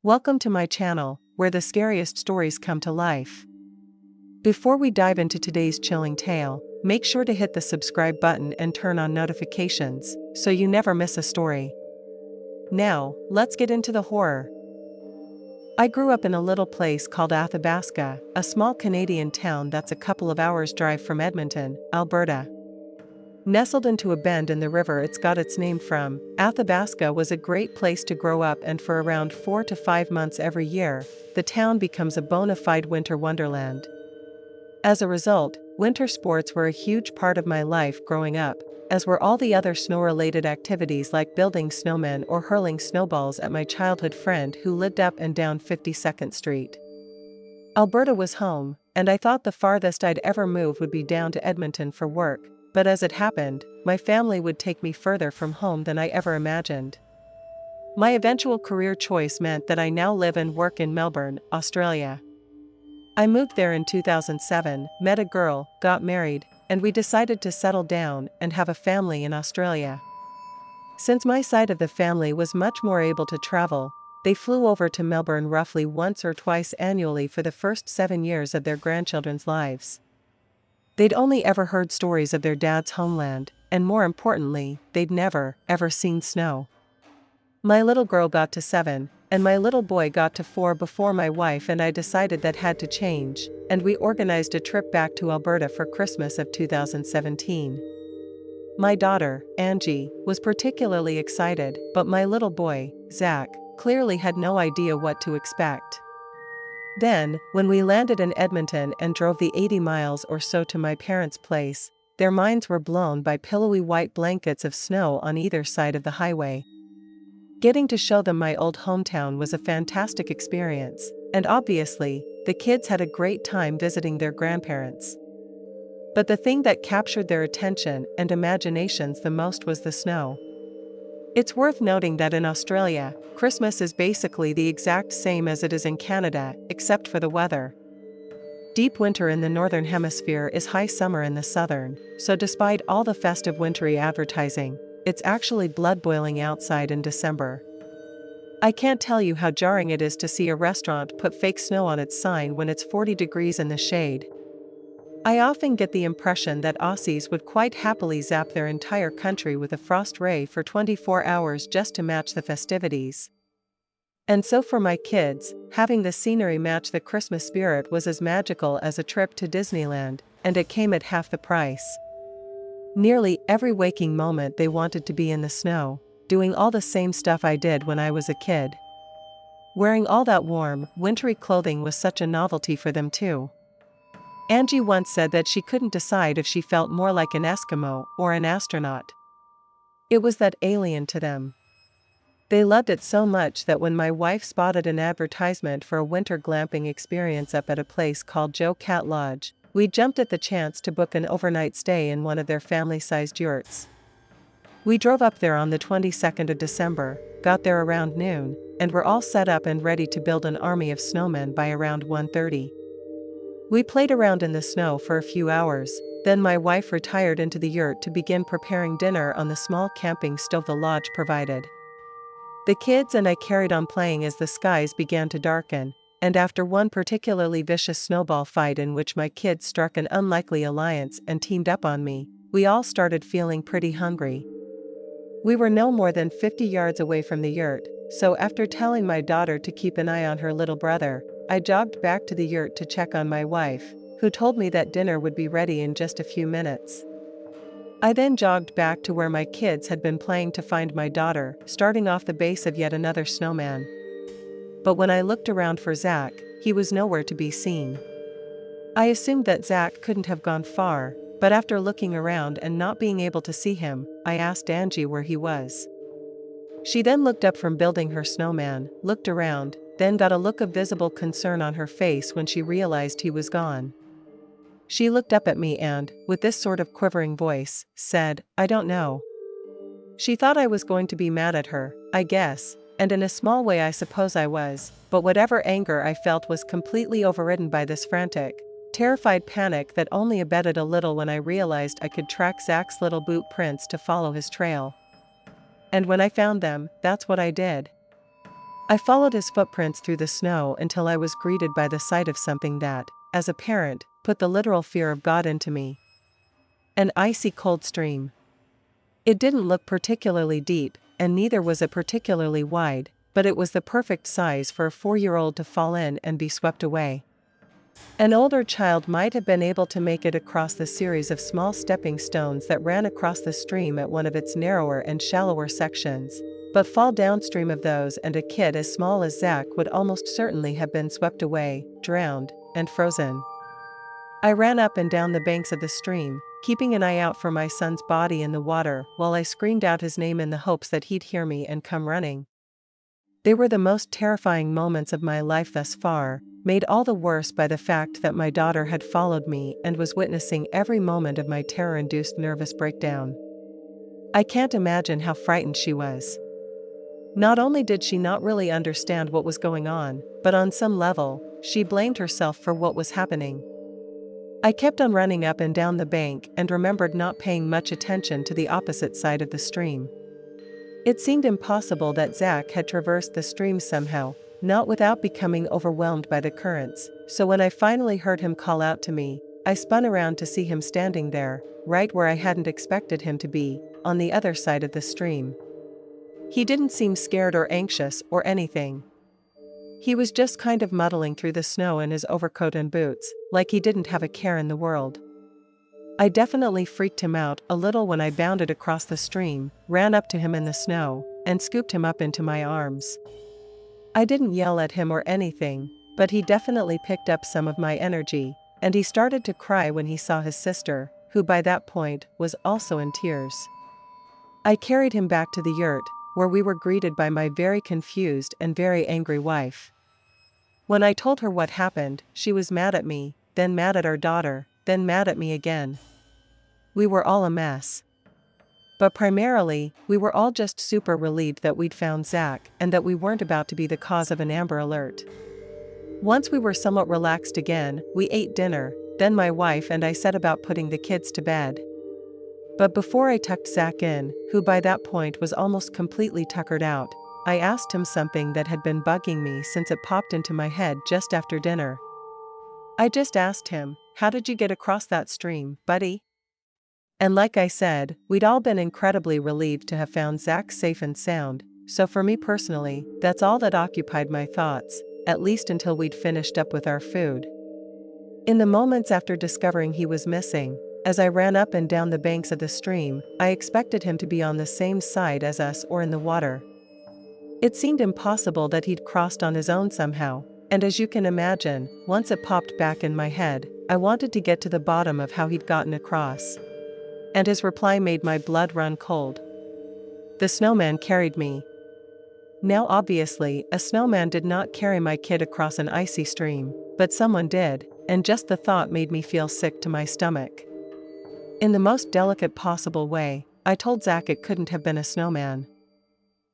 Welcome to my channel, where the scariest stories come to life. Before we dive into today's chilling tale, make sure to hit the subscribe button and turn on notifications, so you never miss a story. Now, let's get into the horror. I grew up in a little place called Athabasca, a small Canadian town that's a couple of hours' drive from Edmonton, Alberta. Nestled into a bend in the river it's got its name from, Athabasca was a great place to grow up, and for around 4 to 5 months every year, the town becomes a bona fide winter wonderland. As a result, winter sports were a huge part of my life growing up, as were all the other snow-related activities like building snowmen or hurling snowballs at my childhood friend who lived up and down 52nd Street. Alberta was home, and I thought the farthest I'd ever move would be down to Edmonton for work. But as it happened, my family would take me further from home than I ever imagined. My eventual career choice meant that I now live and work in Melbourne, Australia. I moved there in 2007, met a girl, got married, and we decided to settle down and have a family in Australia. Since my side of the family was much more able to travel, they flew over to Melbourne roughly once or twice annually for the first 7 years of their grandchildren's lives. They'd only ever heard stories of their dad's homeland, and more importantly, they'd never, ever seen snow. My little girl got to 7, and my little boy got to 4 before my wife and I decided that had to change, and we organized a trip back to Alberta for Christmas of 2017. My daughter, Angie, was particularly excited, but my little boy, Zach, clearly had no idea what to expect. Then, when we landed in Edmonton and drove the 80 miles or so to my parents' place, their minds were blown by pillowy white blankets of snow on either side of the highway. Getting to show them my old hometown was a fantastic experience, and obviously, the kids had a great time visiting their grandparents. But the thing that captured their attention and imaginations the most was the snow. It's worth noting that in Australia, Christmas is basically the exact same as it is in Canada, except for the weather. Deep winter in the northern hemisphere is high summer in the southern, so despite all the festive wintry advertising, it's actually blood-boiling outside in December. I can't tell you how jarring it is to see a restaurant put fake snow on its sign when it's 40 degrees in the shade. I often get the impression that Aussies would quite happily zap their entire country with a frost ray for 24 hours just to match the festivities. And so for my kids, having the scenery match the Christmas spirit was as magical as a trip to Disneyland, and it came at half the price. Nearly every waking moment they wanted to be in the snow, doing all the same stuff I did when I was a kid. Wearing all that warm, wintry clothing was such a novelty for them too. Angie once said that she couldn't decide if she felt more like an Eskimo or an astronaut. It was that alien to them. They loved it so much that when my wife spotted an advertisement for a winter glamping experience up at a place called Joe Cat Lodge, we jumped at the chance to book an overnight stay in one of their family-sized yurts. We drove up there on the 22nd of December, got there around noon, and were all set up and ready to build an army of snowmen by around 1:30. We played around in the snow for a few hours, then my wife retired into the yurt to begin preparing dinner on the small camping stove the lodge provided. The kids and I carried on playing as the skies began to darken, and after one particularly vicious snowball fight in which my kids struck an unlikely alliance and teamed up on me, we all started feeling pretty hungry. We were no more than 50 yards away from the yurt, so after telling my daughter to keep an eye on her little brother, I jogged back to the yurt to check on my wife, who told me that dinner would be ready in just a few minutes. I then jogged back to where my kids had been playing to find my daughter, starting off the base of yet another snowman. But when I looked around for Zach, he was nowhere to be seen. I assumed that Zach couldn't have gone far, but after looking around and not being able to see him, I asked Angie where he was. She then looked up from building her snowman, looked around, then got a look of visible concern on her face when she realized he was gone. She looked up at me and, with this sort of quivering voice, said, "I don't know." She thought I was going to be mad at her, I guess, and in a small way I suppose I was, but whatever anger I felt was completely overridden by this frantic, terrified panic that only abated a little when I realized I could track Zach's little boot prints to follow his trail. And when I found them, that's what I did. I followed his footprints through the snow until I was greeted by the sight of something that, as a parent, put the literal fear of God into me. An icy cold stream. It didn't look particularly deep, and neither was it particularly wide, but it was the perfect size for a 4-year-old to fall in and be swept away. An older child might have been able to make it across the series of small stepping stones that ran across the stream at one of its narrower and shallower sections, but fall downstream of those, and a kid as small as Zach would almost certainly have been swept away, drowned, and frozen. I ran up and down the banks of the stream, keeping an eye out for my son's body in the water while I screamed out his name in the hopes that he'd hear me and come running. They were the most terrifying moments of my life thus far, made all the worse by the fact that my daughter had followed me and was witnessing every moment of my terror-induced nervous breakdown. I can't imagine how frightened she was. Not only did she not really understand what was going on, but on some level, she blamed herself for what was happening. I kept on running up and down the bank and remembered not paying much attention to the opposite side of the stream. It seemed impossible that Zach had traversed the stream somehow, not without becoming overwhelmed by the currents, so when I finally heard him call out to me, I spun around to see him standing there, right where I hadn't expected him to be, on the other side of the stream. He didn't seem scared or anxious or anything. He was just kind of muddling through the snow in his overcoat and boots, like he didn't have a care in the world. I definitely freaked him out a little when I bounded across the stream, ran up to him in the snow, and scooped him up into my arms. I didn't yell at him or anything, but he definitely picked up some of my energy, and he started to cry when he saw his sister, who by that point was also in tears. I carried him back to the yurt, where we were greeted by my very confused and very angry wife. When I told her what happened, she was mad at me, then mad at our daughter, then mad at me again. We were all a mess. But primarily, we were all just super relieved that we'd found Zach and that we weren't about to be the cause of an Amber Alert. Once we were somewhat relaxed again, we ate dinner, then my wife and I set about putting the kids to bed. But before I tucked Zach in, who by that point was almost completely tuckered out, I asked him something that had been bugging me since it popped into my head just after dinner. I just asked him, "How did you get across that stream, buddy?" And like I said, we'd all been incredibly relieved to have found Zach safe and sound, so for me personally, that's all that occupied my thoughts, at least until we'd finished up with our food. In the moments after discovering he was missing, as I ran up and down the banks of the stream, I expected him to be on the same side as us or in the water. It seemed impossible that he'd crossed on his own somehow, and as you can imagine, once it popped back in my head, I wanted to get to the bottom of how he'd gotten across. And his reply made my blood run cold. The snowman carried me. Now obviously, a snowman did not carry my kid across an icy stream, but someone did, and just the thought made me feel sick to my stomach. In the most delicate possible way, I told Zach it couldn't have been a snowman.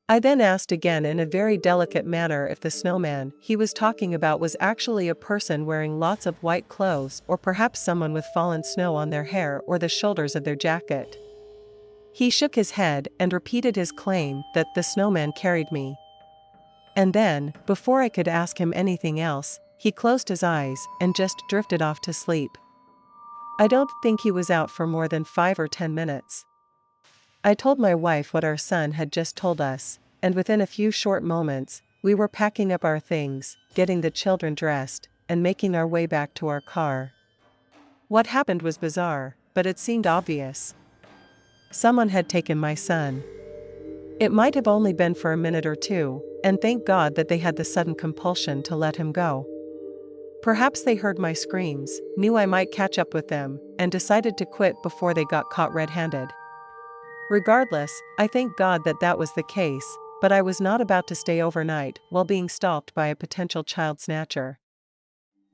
I then asked again in a very delicate manner if the snowman he was talking about was actually a person wearing lots of white clothes or perhaps someone with fallen snow on their hair or the shoulders of their jacket. He shook his head and repeated his claim that the snowman carried me. And then, before I could ask him anything else, he closed his eyes and just drifted off to sleep. I don't think he was out for more than 5 or 10 minutes. I told my wife what our son had just told us, and within a few short moments, we were packing up our things, getting the children dressed, and making our way back to our car. What happened was bizarre, but it seemed obvious. Someone had taken my son. It might have only been for a minute or two, and thank God that they had the sudden compulsion to let him go. Perhaps they heard my screams, knew I might catch up with them, and decided to quit before they got caught red-handed. Regardless, I thank God that that was the case, but I was not about to stay overnight while being stalked by a potential child snatcher.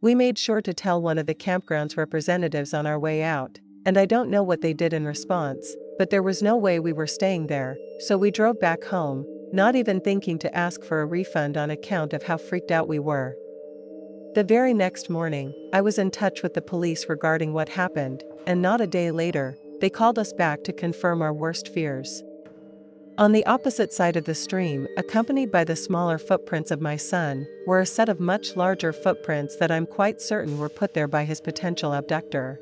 We made sure to tell one of the campground's representatives on our way out, and I don't know what they did in response, but there was no way we were staying there, so we drove back home, not even thinking to ask for a refund on account of how freaked out we were. The very next morning, I was in touch with the police regarding what happened, and not a day later, they called us back to confirm our worst fears. On the opposite side of the stream, accompanied by the smaller footprints of my son, were a set of much larger footprints that I'm quite certain were put there by his potential abductor.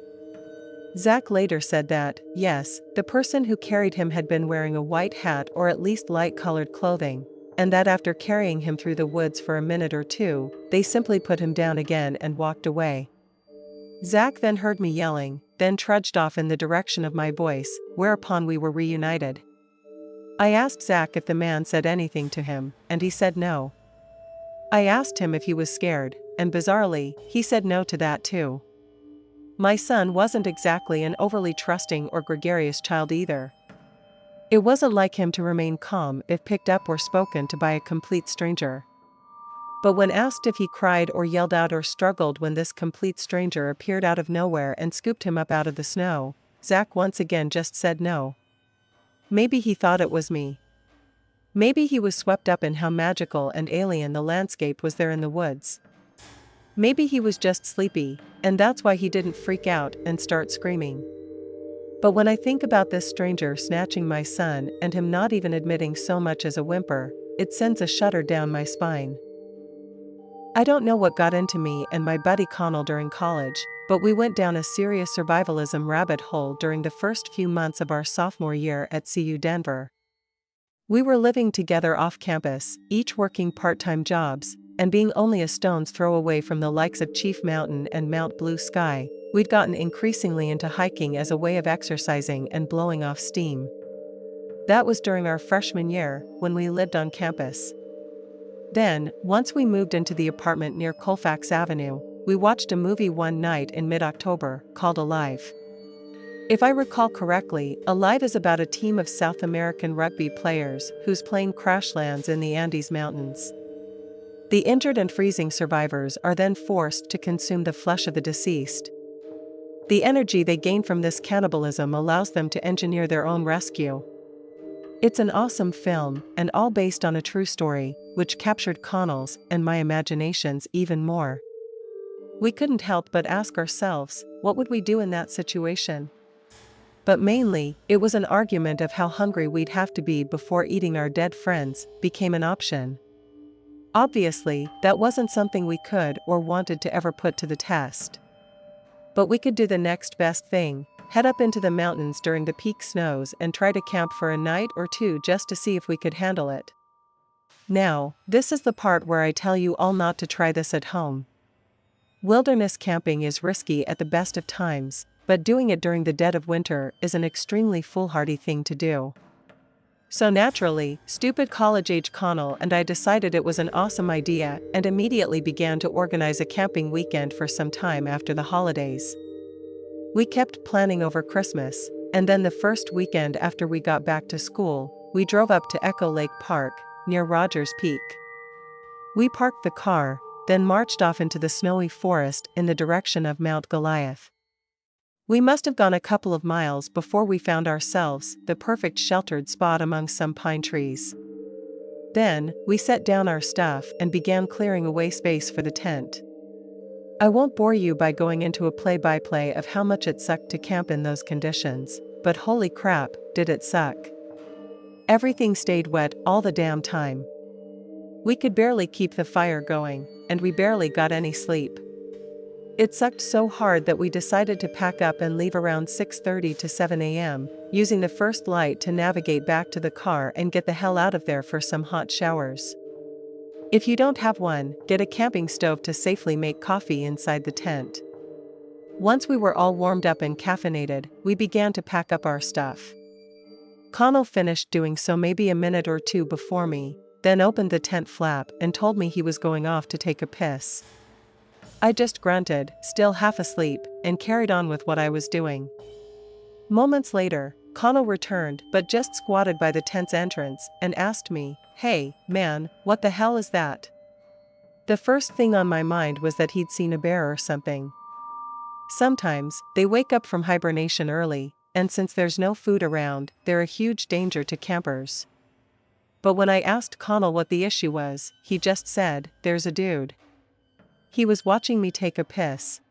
Zach later said that, yes, the person who carried him had been wearing a white hat or at least light-colored clothing, and that after carrying him through the woods for a minute or two, they simply put him down again and walked away. Zach then heard me yelling, then trudged off in the direction of my voice, whereupon we were reunited. I asked Zach if the man said anything to him, and he said no. I asked him if he was scared, and bizarrely, he said no to that too. My son wasn't exactly an overly trusting or gregarious child either. It wasn't like him to remain calm if picked up or spoken to by a complete stranger. But when asked if he cried or yelled out or struggled when this complete stranger appeared out of nowhere and scooped him up out of the snow, Zach once again just said no. Maybe he thought it was me. Maybe he was swept up in how magical and alien the landscape was there in the woods. Maybe he was just sleepy, and that's why he didn't freak out and start screaming. But when I think about this stranger snatching my son and him not even admitting so much as a whimper, it sends a shudder down my spine. I don't know what got into me and my buddy Connell during college, but we went down a serious survivalism rabbit hole during the first few months of our sophomore year at CU Denver. We were living together off campus, each working part-time jobs, and being only a stone's throw away from the likes of Chief Mountain and Mount Blue Sky, we'd gotten increasingly into hiking as a way of exercising and blowing off steam. That was during our freshman year, when we lived on campus. Then, once we moved into the apartment near Colfax Avenue, we watched a movie one night in mid-October, called Alive. If I recall correctly, Alive is about a team of South American rugby players whose plane crash lands in the Andes Mountains. The injured and freezing survivors are then forced to consume the flesh of the deceased. The energy they gain from this cannibalism allows them to engineer their own rescue. It's an awesome film, and all based on a true story, which captured Connell's and my imaginations even more. We couldn't help but ask ourselves, what would we do in that situation? But mainly, it was an argument of how hungry we'd have to be before eating our dead friends became an option. Obviously, that wasn't something we could or wanted to ever put to the test. But we could do the next best thing, head up into the mountains during the peak snows and try to camp for a night or two just to see if we could handle it. Now, this is the part where I tell you all not to try this at home. Wilderness camping is risky at the best of times, but doing it during the dead of winter is an extremely foolhardy thing to do. So naturally, stupid college-age Connell and I decided it was an awesome idea and immediately began to organize a camping weekend for some time after the holidays. We kept planning over Christmas, and then the first weekend after we got back to school, we drove up to Echo Lake Park, near Rogers Peak. We parked the car, then marched off into the snowy forest in the direction of Mount Goliath. We must have gone a couple of miles before we found ourselves the perfect sheltered spot among some pine trees. Then, we set down our stuff and began clearing away space for the tent. I won't bore you by going into a play-by-play of how much it sucked to camp in those conditions, but holy crap, did it suck. Everything stayed wet all the damn time. We could barely keep the fire going, and we barely got any sleep. It sucked so hard that we decided to pack up and leave around 6:30 to 7 a.m., using the first light to navigate back to the car and get the hell out of there for some hot showers. If you don't have one, get a camping stove to safely make coffee inside the tent. Once we were all warmed up and caffeinated, we began to pack up our stuff. Connell finished doing so maybe a minute or two before me, then opened the tent flap and told me he was going off to take a piss. I just grunted, still half asleep, and carried on with what I was doing. Moments later, Connell returned but just squatted by the tent's entrance and asked me, "Hey, man, what the hell is that?" The first thing on my mind was that he'd seen a bear or something. Sometimes, they wake up from hibernation early, and since there's no food around, they're a huge danger to campers. But when I asked Connell what the issue was, he just said, "There's a dude. He was watching me take a piss."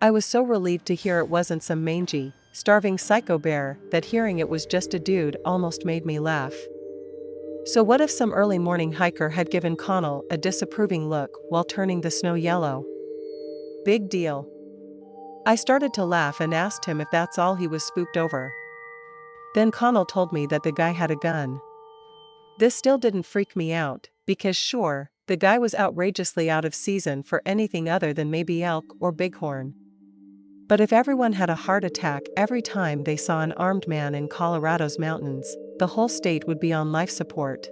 I was so relieved to hear it wasn't some mangy, starving psycho bear that hearing it was just a dude almost made me laugh. So what if some early morning hiker had given Connell a disapproving look while turning the snow yellow? Big deal. I started to laugh and asked him if that's all he was spooked over. Then Connell told me that the guy had a gun. This still didn't freak me out, because sure, the guy was outrageously out of season for anything other than maybe elk or bighorn. But if everyone had a heart attack every time they saw an armed man in Colorado's mountains, the whole state would be on life support.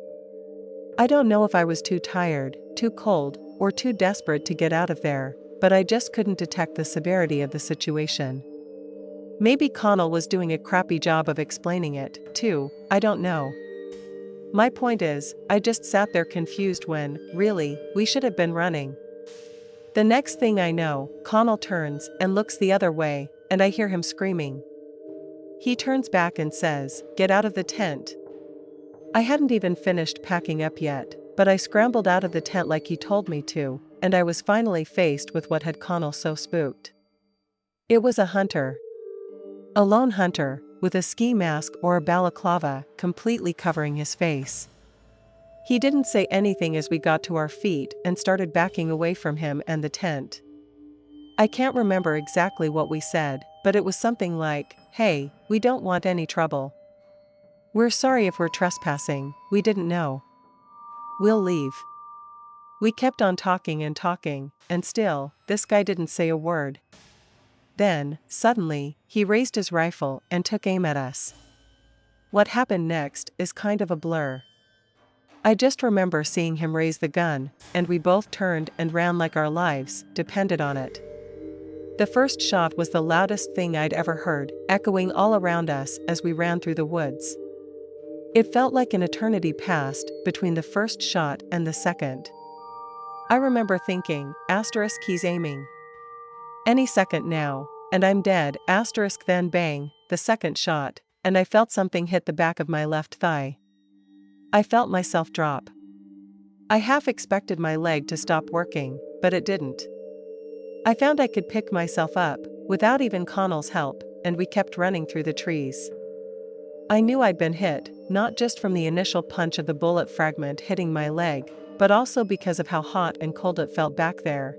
I don't know if I was too tired, too cold, or too desperate to get out of there, but I just couldn't detect the severity of the situation. Maybe Connell was doing a crappy job of explaining it, too, I don't know. My point is, I just sat there confused when, really, we should have been running. The next thing I know, Connell turns and looks the other way, and I hear him screaming. He turns back and says, "Get out of the tent." I hadn't even finished packing up yet, but I scrambled out of the tent like he told me to, and I was finally faced with what had Connell so spooked. It was a hunter. A lone hunter, with a ski mask or a balaclava completely covering his face. He didn't say anything as we got to our feet and started backing away from him and the tent. I can't remember exactly what we said, but it was something like, "Hey, we don't want any trouble. We're sorry if we're trespassing, we didn't know. We'll leave." We kept on talking, and still, this guy didn't say a word. Then, suddenly, he raised his rifle and took aim at us. What happened next is kind of a blur. I just remember seeing him raise the gun, and we both turned and ran like our lives depended on it. The first shot was the loudest thing I'd ever heard, echoing all around us as we ran through the woods. It felt like an eternity passed between the first shot and the second. I remember thinking, he's aiming. Any second now, and I'm dead, then bang, the second shot, and I felt something hit the back of my left thigh. I felt myself drop. I half expected my leg to stop working, but it didn't. I found I could pick myself up, without even Connell's help, and we kept running through the trees. I knew I'd been hit, not just from the initial punch of the bullet fragment hitting my leg, but also because of how hot and cold it felt back there.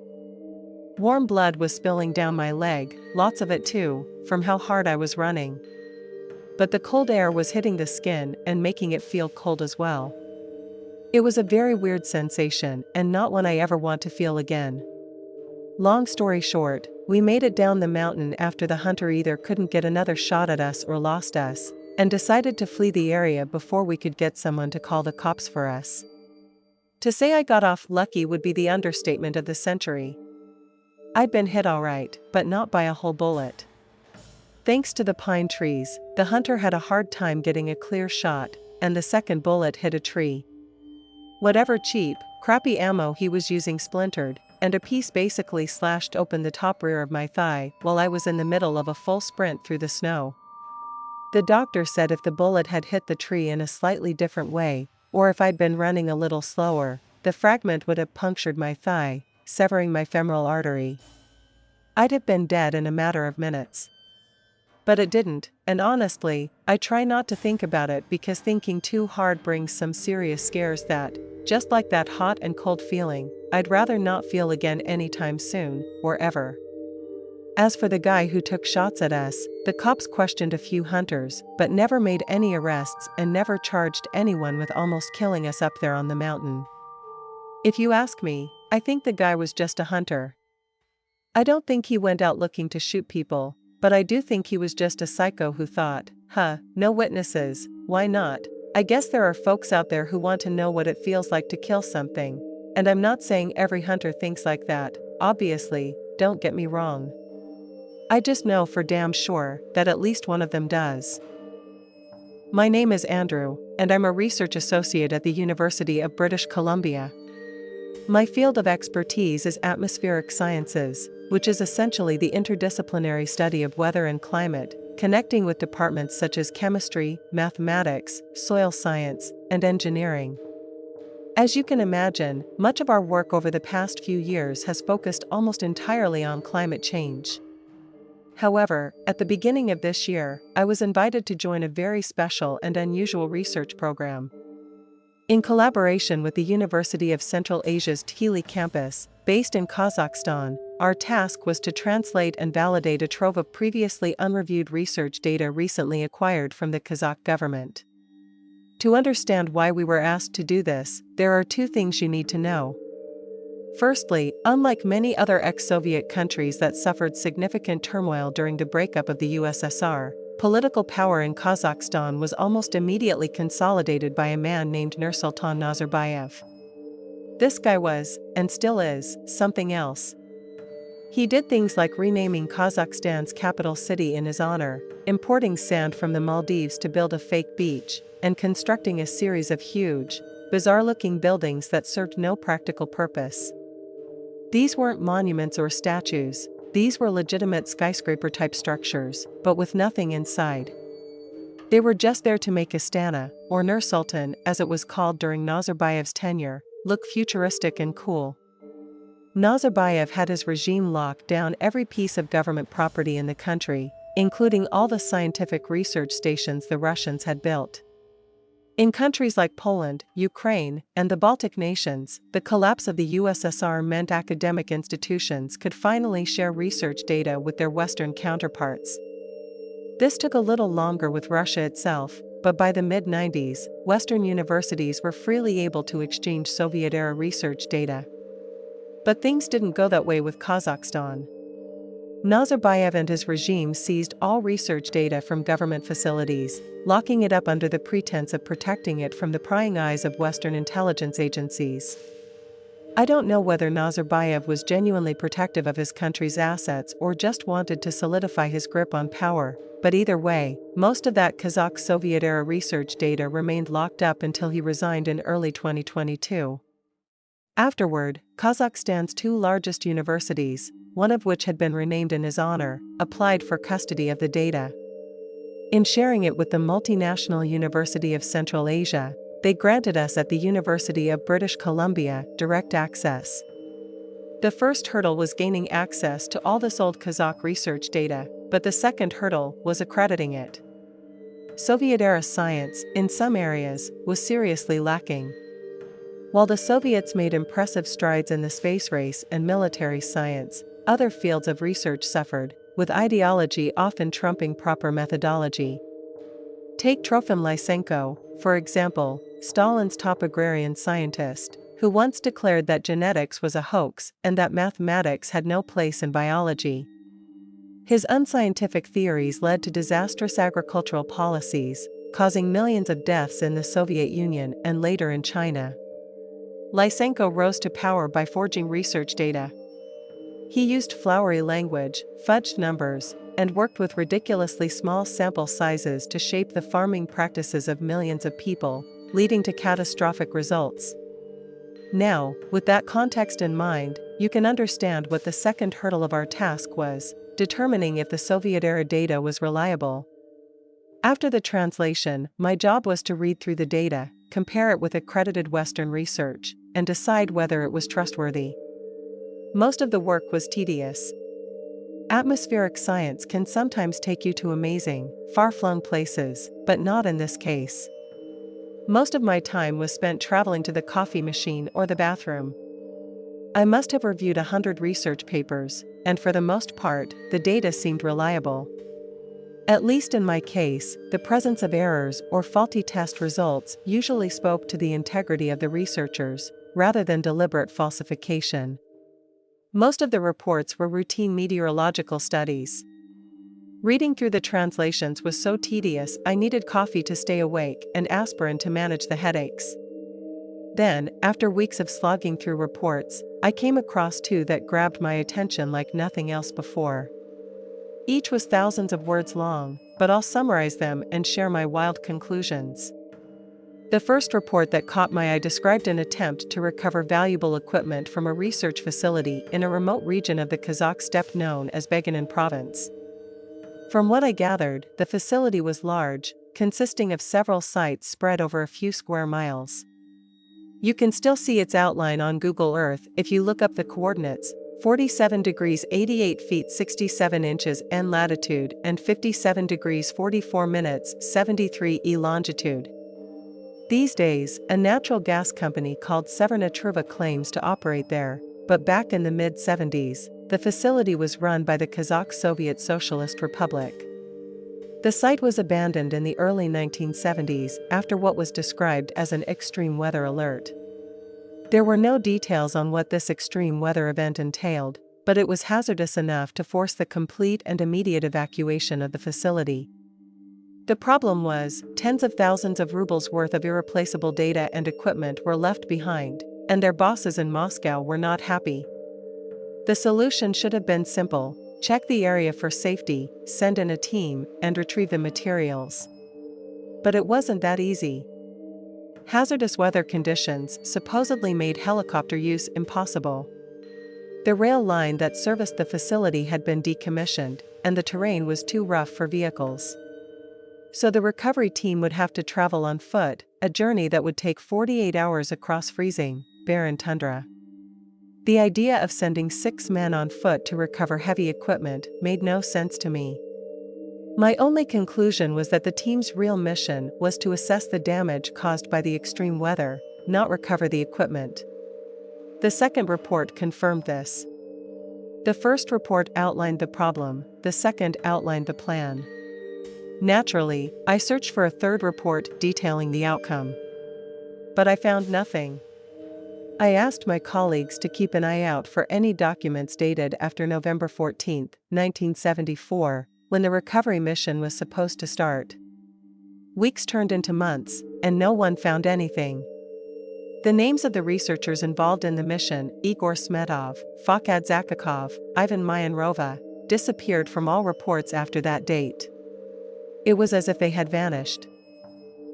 Warm blood was spilling down my leg, lots of it too, from how hard I was running. But the cold air was hitting the skin and making it feel cold as well. It was a very weird sensation and not one I ever want to feel again. Long story short, we made it down the mountain after the hunter either couldn't get another shot at us or lost us, and decided to flee the area before we could get someone to call the cops for us. To say I got off lucky would be the understatement of the century. I'd been hit all right, but not by a whole bullet. Thanks to the pine trees, the hunter had a hard time getting a clear shot, and the second bullet hit a tree. Whatever cheap, crappy ammo he was using splintered, and a piece basically slashed open the top rear of my thigh while I was in the middle of a full sprint through the snow. The doctor said if the bullet had hit the tree in a slightly different way, or if I'd been running a little slower, the fragment would have punctured my thigh, severing my femoral artery. I'd have been dead in a matter of minutes. But it didn't, and honestly, I try not to think about it because thinking too hard brings some serious scares that, just like that hot and cold feeling, I'd rather not feel again anytime soon, or ever. As for the guy who took shots at us, the cops questioned a few hunters, but never made any arrests and never charged anyone with almost killing us up there on the mountain. If you ask me, I think the guy was just a hunter. I don't think he went out looking to shoot people, but I do think he was just a psycho who thought, no witnesses, why not? I guess there are folks out there who want to know what it feels like to kill something, and I'm not saying every hunter thinks like that, obviously, don't get me wrong. I just know for damn sure that at least one of them does. My name is Andrew, and I'm a research associate at the University of British Columbia. My field of expertise is atmospheric sciences, which is essentially the interdisciplinary study of weather and climate, connecting with departments such as chemistry, mathematics, soil science, and engineering. As you can imagine, much of our work over the past few years has focused almost entirely on climate change. However, at the beginning of this year, I was invited to join a very special and unusual research program. In collaboration with the University of Central Asia's Tbilisi campus, based in Kazakhstan, our task was to translate and validate a trove of previously unreviewed research data recently acquired from the Kazakh government. To understand why we were asked to do this, there are two things you need to know. Firstly, unlike many other ex-Soviet countries that suffered significant turmoil during the breakup of the USSR, political power in Kazakhstan was almost immediately consolidated by a man named Nursultan Nazarbayev. This guy was, and still is, something else. He did things like renaming Kazakhstan's capital city in his honor, importing sand from the Maldives to build a fake beach, and constructing a series of huge, bizarre-looking buildings that served no practical purpose. These weren't monuments or statues, these were legitimate skyscraper-type structures, but with nothing inside. They were just there to make Astana, or Nur-Sultan as it was called during Nazarbayev's tenure, look futuristic and cool. Nazarbayev had his regime lock down every piece of government property in the country, including all the scientific research stations the Russians had built. In countries like Poland, Ukraine, and the Baltic nations, the collapse of the USSR meant academic institutions could finally share research data with their Western counterparts. This took a little longer with Russia itself, but by the mid-90s, Western universities were freely able to exchange Soviet-era research data. But things didn't go that way with Kazakhstan. Nazarbayev and his regime seized all research data from government facilities, locking it up under the pretense of protecting it from the prying eyes of Western intelligence agencies. I don't know whether Nazarbayev was genuinely protective of his country's assets or just wanted to solidify his grip on power, but either way, most of that Kazakh Soviet-era research data remained locked up until he resigned in early 2022. Afterward, Kazakhstan's two largest universities, one of which had been renamed in his honor, applied for custody of the data. In sharing it with the multinational University of Central Asia, they granted us at the University of British Columbia direct access. The first hurdle was gaining access to all this old Kazakh research data, but the second hurdle was accrediting it. Soviet-era science, in some areas, was seriously lacking. While the Soviets made impressive strides in the space race and military science, other fields of research suffered, with ideology often trumping proper methodology. Take Trofim Lysenko, for example, Stalin's top agrarian scientist, who once declared that genetics was a hoax and that mathematics had no place in biology. His unscientific theories led to disastrous agricultural policies, causing millions of deaths in the Soviet Union and later in China. Lysenko rose to power by forging research data. He used flowery language, fudged numbers, and worked with ridiculously small sample sizes to shape the farming practices of millions of people, leading to catastrophic results. Now, with that context in mind, you can understand what the second hurdle of our task was, determining if the Soviet-era data was reliable. After the translation, my job was to read through the data, compare it with accredited Western research, and decide whether it was trustworthy. Most of the work was tedious. Atmospheric science can sometimes take you to amazing, far-flung places, but not in this case. Most of my time was spent traveling to the coffee machine or the bathroom. I must have reviewed 100 research papers, and for the most part, the data seemed reliable. At least in my case, the presence of errors or faulty test results usually spoke to the integrity of the researchers, rather than deliberate falsification. Most of the reports were routine meteorological studies. Reading through the translations was so tedious I needed coffee to stay awake and aspirin to manage the headaches. Then, after weeks of slogging through reports, I came across two that grabbed my attention like nothing else before. Each was thousands of words long, but I'll summarize them and share my wild conclusions. The first report that caught my eye described an attempt to recover valuable equipment from a research facility in a remote region of the Kazakh steppe known as Beganin province. From what I gathered, the facility was large, consisting of several sites spread over a few square miles. You can still see its outline on Google Earth if you look up the coordinates, 47 degrees 88 feet 67 inches N latitude and 57 degrees 44 minutes 73 E longitude. These days, a natural gas company called Severnatruva claims to operate there, but back in the mid-70s, the facility was run by the Kazakh Soviet Socialist Republic. The site was abandoned in the early 1970s after what was described as an extreme weather alert. There were no details on what this extreme weather event entailed, but it was hazardous enough to force the complete and immediate evacuation of the facility. The problem was, tens of thousands of rubles worth of irreplaceable data and equipment were left behind, and their bosses in Moscow were not happy. The solution should have been simple: check the area for safety, send in a team, and retrieve the materials. But it wasn't that easy. Hazardous weather conditions supposedly made helicopter use impossible. The rail line that serviced the facility had been decommissioned, and the terrain was too rough for vehicles. So the recovery team would have to travel on foot, a journey that would take 48 hours across freezing, barren tundra. The idea of sending 6 men on foot to recover heavy equipment made no sense to me. My only conclusion was that the team's real mission was to assess the damage caused by the extreme weather, not recover the equipment. The second report confirmed this. The first report outlined the problem, the second outlined the plan. Naturally, I searched for a third report detailing the outcome. But I found nothing. I asked my colleagues to keep an eye out for any documents dated after November 14, 1974, when the recovery mission was supposed to start. Weeks turned into months, and no one found anything. The names of the researchers involved in the mission, Igor Smetov, Fakad Zakakov, Ivan Mayanrova, disappeared from all reports after that date. It was as if they had vanished.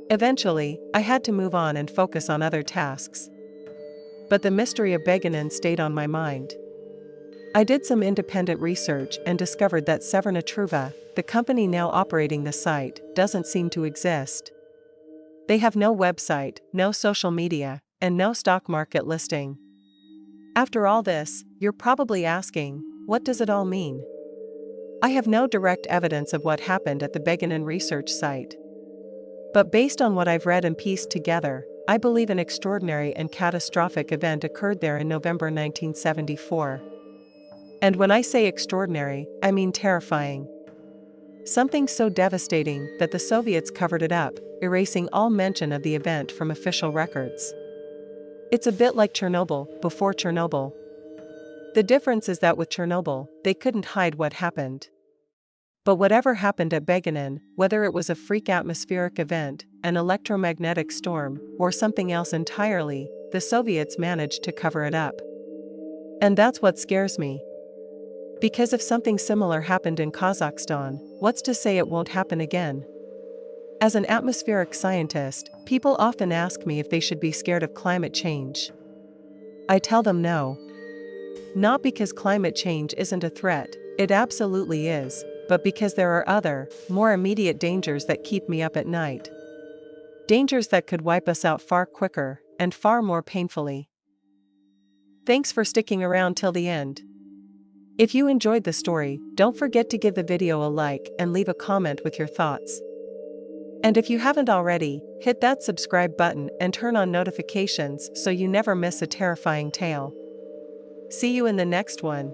Eventually, I had to move on and focus on other tasks. But the mystery of Beguinin stayed on my mind. I did some independent research and discovered that Severnatruva, the company now operating the site, doesn't seem to exist. They have no website, no social media, and no stock market listing. After all this, you're probably asking, what does it all mean? I have no direct evidence of what happened at the Beguinin research site. But based on what I've read and pieced together, I believe an extraordinary and catastrophic event occurred there in November 1974. And when I say extraordinary, I mean terrifying. Something so devastating that the Soviets covered it up, erasing all mention of the event from official records. It's a bit like Chernobyl before Chernobyl. The difference is that with Chernobyl, they couldn't hide what happened. But whatever happened at Beguinin, whether it was a freak atmospheric event, an electromagnetic storm, or something else entirely, the Soviets managed to cover it up. And that's what scares me. Because if something similar happened in Kazakhstan, what's to say it won't happen again? As an atmospheric scientist, people often ask me if they should be scared of climate change. I tell them no. Not because climate change isn't a threat, it absolutely is, but because there are other, more immediate dangers that keep me up at night. Dangers that could wipe us out far quicker, and far more painfully. Thanks for sticking around till the end. If you enjoyed the story, don't forget to give the video a like and leave a comment with your thoughts. And if you haven't already, hit that subscribe button and turn on notifications so you never miss a terrifying tale. See you in the next one.